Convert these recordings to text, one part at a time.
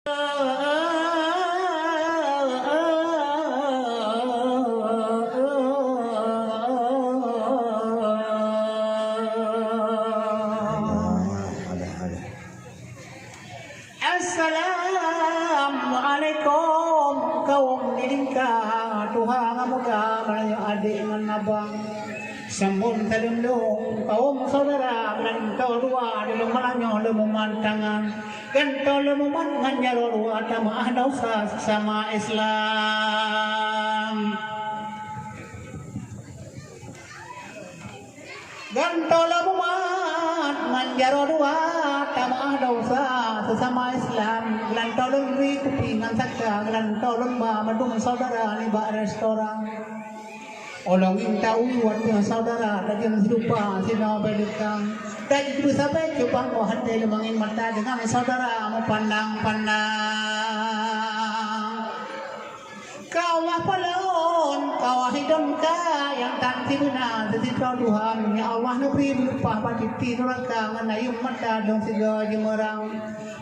Assalamualaikum kaum nilingka Tuhan muda Melayu adik dengan abang sambun talundung kaum saudara dan kau dua di lumalanyo lemumantangan gantol lemuman nyaro dua tamah dosa sama Islam gantol lemuman nyaro dua tamah dosa sesama Islam gelantolun ri kupingan sakka gelantolun ba madung saudara ni ba restoran Olang tahu warga saudara tajam serupa sina bedekang taj sampai coba ko hande lemangin mata dengan saudara mau pandang-pandang kawah palon kawah hidung ka yang tan sibuna sisi Tuhan ya Allah negeri berupa patiti neraka nganayum mata dong siga jemerang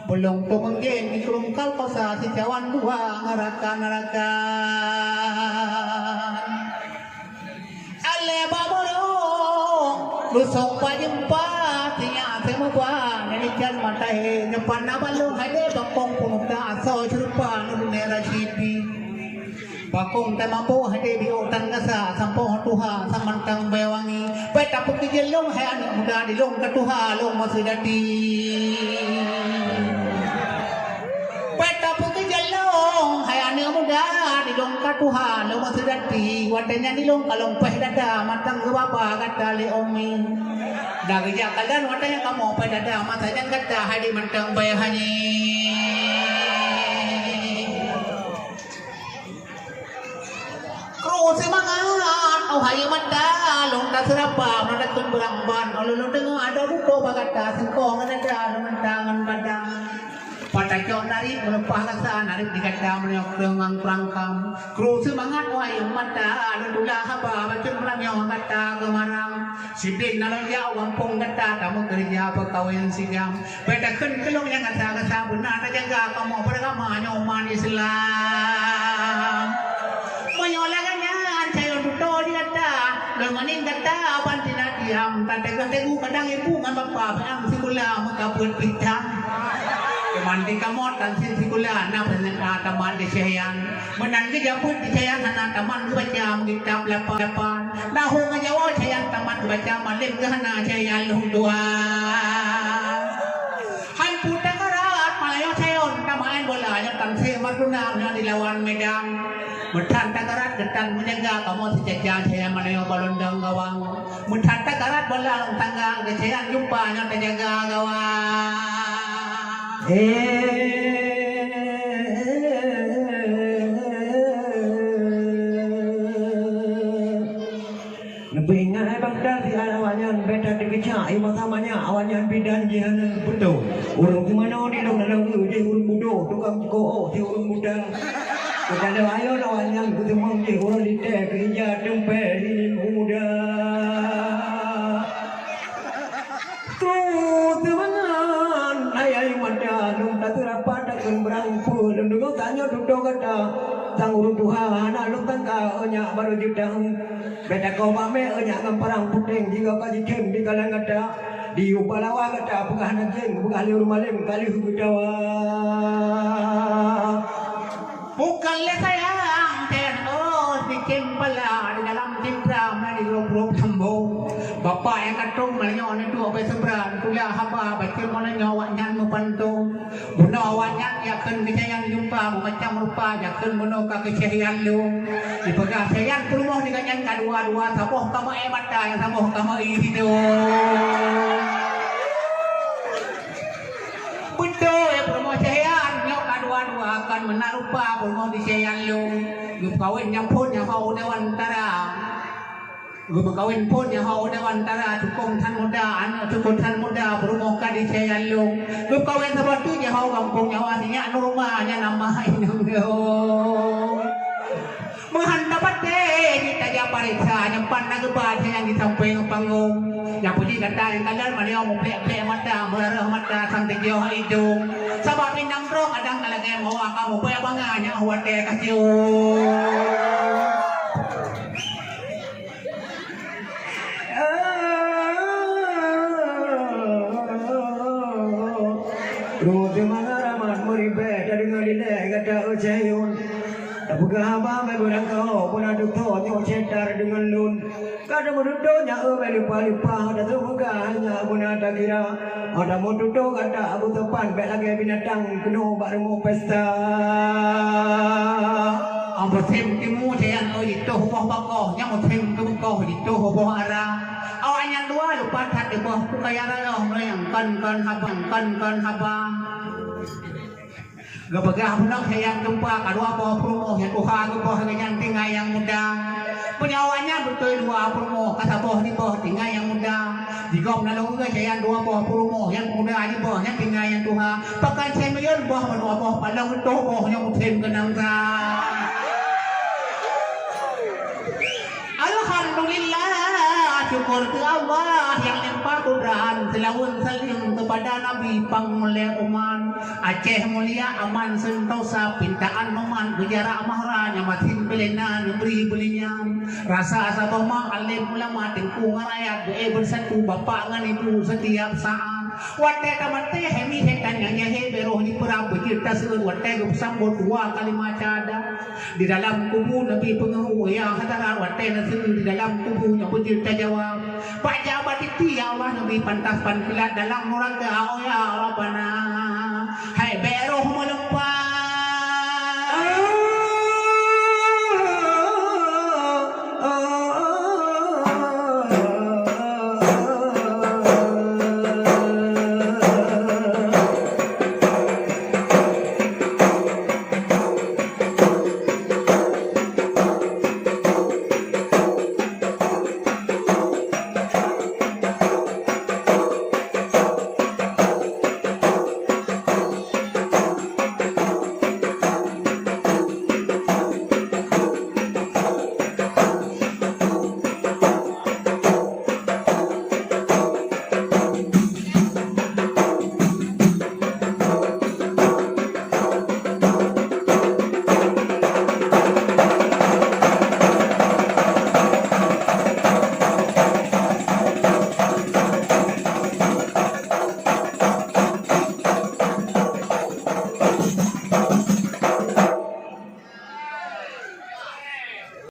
belum tu menggen ikrum kal kosa si cawan dua neraka Ale baboro lusok pajempa tinya semua nanikan mata he nyepan nabalu hade bakong punukta aso serupa nunera sipi bakong temampu hade biotan gasa sampo tuha samantang bewangi beta puki jelong he anu muda dilong ke tuha long masudati beta puki jelong he anu muda dilong ke tuha long masudati wadanya dilong kalong peh dada matang gebapa kata li omi dari jakalan wadanya kamu peh dada matanya kata hadi mantang bayahani kru semangat oh hayu mata long tak serapa mendatun berangban oleh dengar ada buku bagata singkong ada mantangan badang pada jauh nari melepah kasa nari dikata menyok dengan perangkam kru semangat wahai mata lula haba macam melamyong kata kemarang sidin nalong ya wampung kata kamu kerja pekawin sigam beda kun kelong yang kata benar jaga kamu beragama nyoman Islam menyolakannya saya duto dikata lenganin kata pantina diam tante tegu kadang ibu ngan bapak yang sikula makapun pitang mandi kamot dan sikula na presenta taman di Sehayan menan ke japut di Sehayan hana taman baca mengitab lapan nahu ngajawa Sehayan taman baca malim ke hana Sehayan luhung dua han puta karat malayo Sehayan taman bola yang tan se maruna yang dilawan Medan mentan takarat getan menjaga kamu sejajar Sehayan malayo balondang gawang mentan takarat bola tangga ke Sehayan jumpa yang terjaga gawang Lebih ingat bang dari awanyan beda dikecak ibu samanya awanyan bidan jihana betul urung kemana di dong dalam dia urung muda tukang ko dia urung muda kita ada ayo awanyan ketemu dia urung di teh kerja tempe ini muda tuh teman ayah mata dong tak terapa takkan berangkul dan dulu tanya duduk kata sang urung Tuhan anak lu tangka enyak baru judang beda kau mame enyak ngamparang puteng jika kaji kem di kalang kata di upalawa kata apakah nanjeng bukan liur malim kali hukudawa bukan le sayang tenos di kempala di dalam timpram di grup tambo bapak yang katung malanyo itu apa sebran kuliah haba baca malanyo wanyan membantu buno wanyan yakin kejayaan jumpa macam rupa yakin buno kekecewaan lu di pegang sayang rumah di kanyan kadua-dua saboh kamu mata yang saboh kamu itu betul ya rumah sayang nyok kadua-dua akan menarupa rumah di sayang lu grup kawin yang pun yang kau dewan tara gua kawin pun yang hau dewan tara tukung tan muda anak tukung tan muda berumur kadi saya lu gua kawin sebab tu yang hau kampung yang wasinya rumahnya nama ini menghantar pate kita pariksa nyempan nagubad yang di samping panggung yang puji kata yang kadang maniau mempelek-pelek mata melarah mata sang tegio hijau sabab pinang rong adang kalagay mo kamu paya banganya huwate kasih Ruti mangaraman muribe dari ngalile gada ujayun. Tabuga haba me burang kau pun aduk to nyo cedar dengan lun. Kada mududo nya beli palipa ada semoga hanya guna kira. Ada mududo kada aku tepan bek lagi binatang penuh baru pesta. Ambo tim timu jayan itu huboh bakoh yang tim kemukoh itu huboh arah. Awalnya dua lupa tak di bawah kaya raya yang kan habang. Gapagah punang hayang gempa kadua bawah promo yang tuha bawah yang tinggal yang muda. Penyawannya betul dua promo kata bawah di bawah tinggal yang muda. Jika menalung ke jayan dua bawah promo yang muda di bawah yang tinggal yang tuha. Pakai cemion bawah menua bawah padang itu bawah yang mutim kenang sa. Alhamdulillah, syukur ke Allah yang limpah kudrahan selawun salim kepada Nabi Pangmulia Uman Aceh mulia aman sentosa pintaan meman gejara mahra nyamatin belenan beri belinya rasa asa bama alim ulama tengku ngarayat doe bersatu bapak ngan ibu setiap saat wate kamate hemi hekan nyanyi beroh di perang bercerita seluruh wate bersambut dua kali macada di dalam kubu Nabi pengeru yang hatara wate nasi di dalam kubunya bercerita jawab Pak jabat itu ya Allah Nabi pantas pankilat dalam neraka oh ya Rabbana hai beroh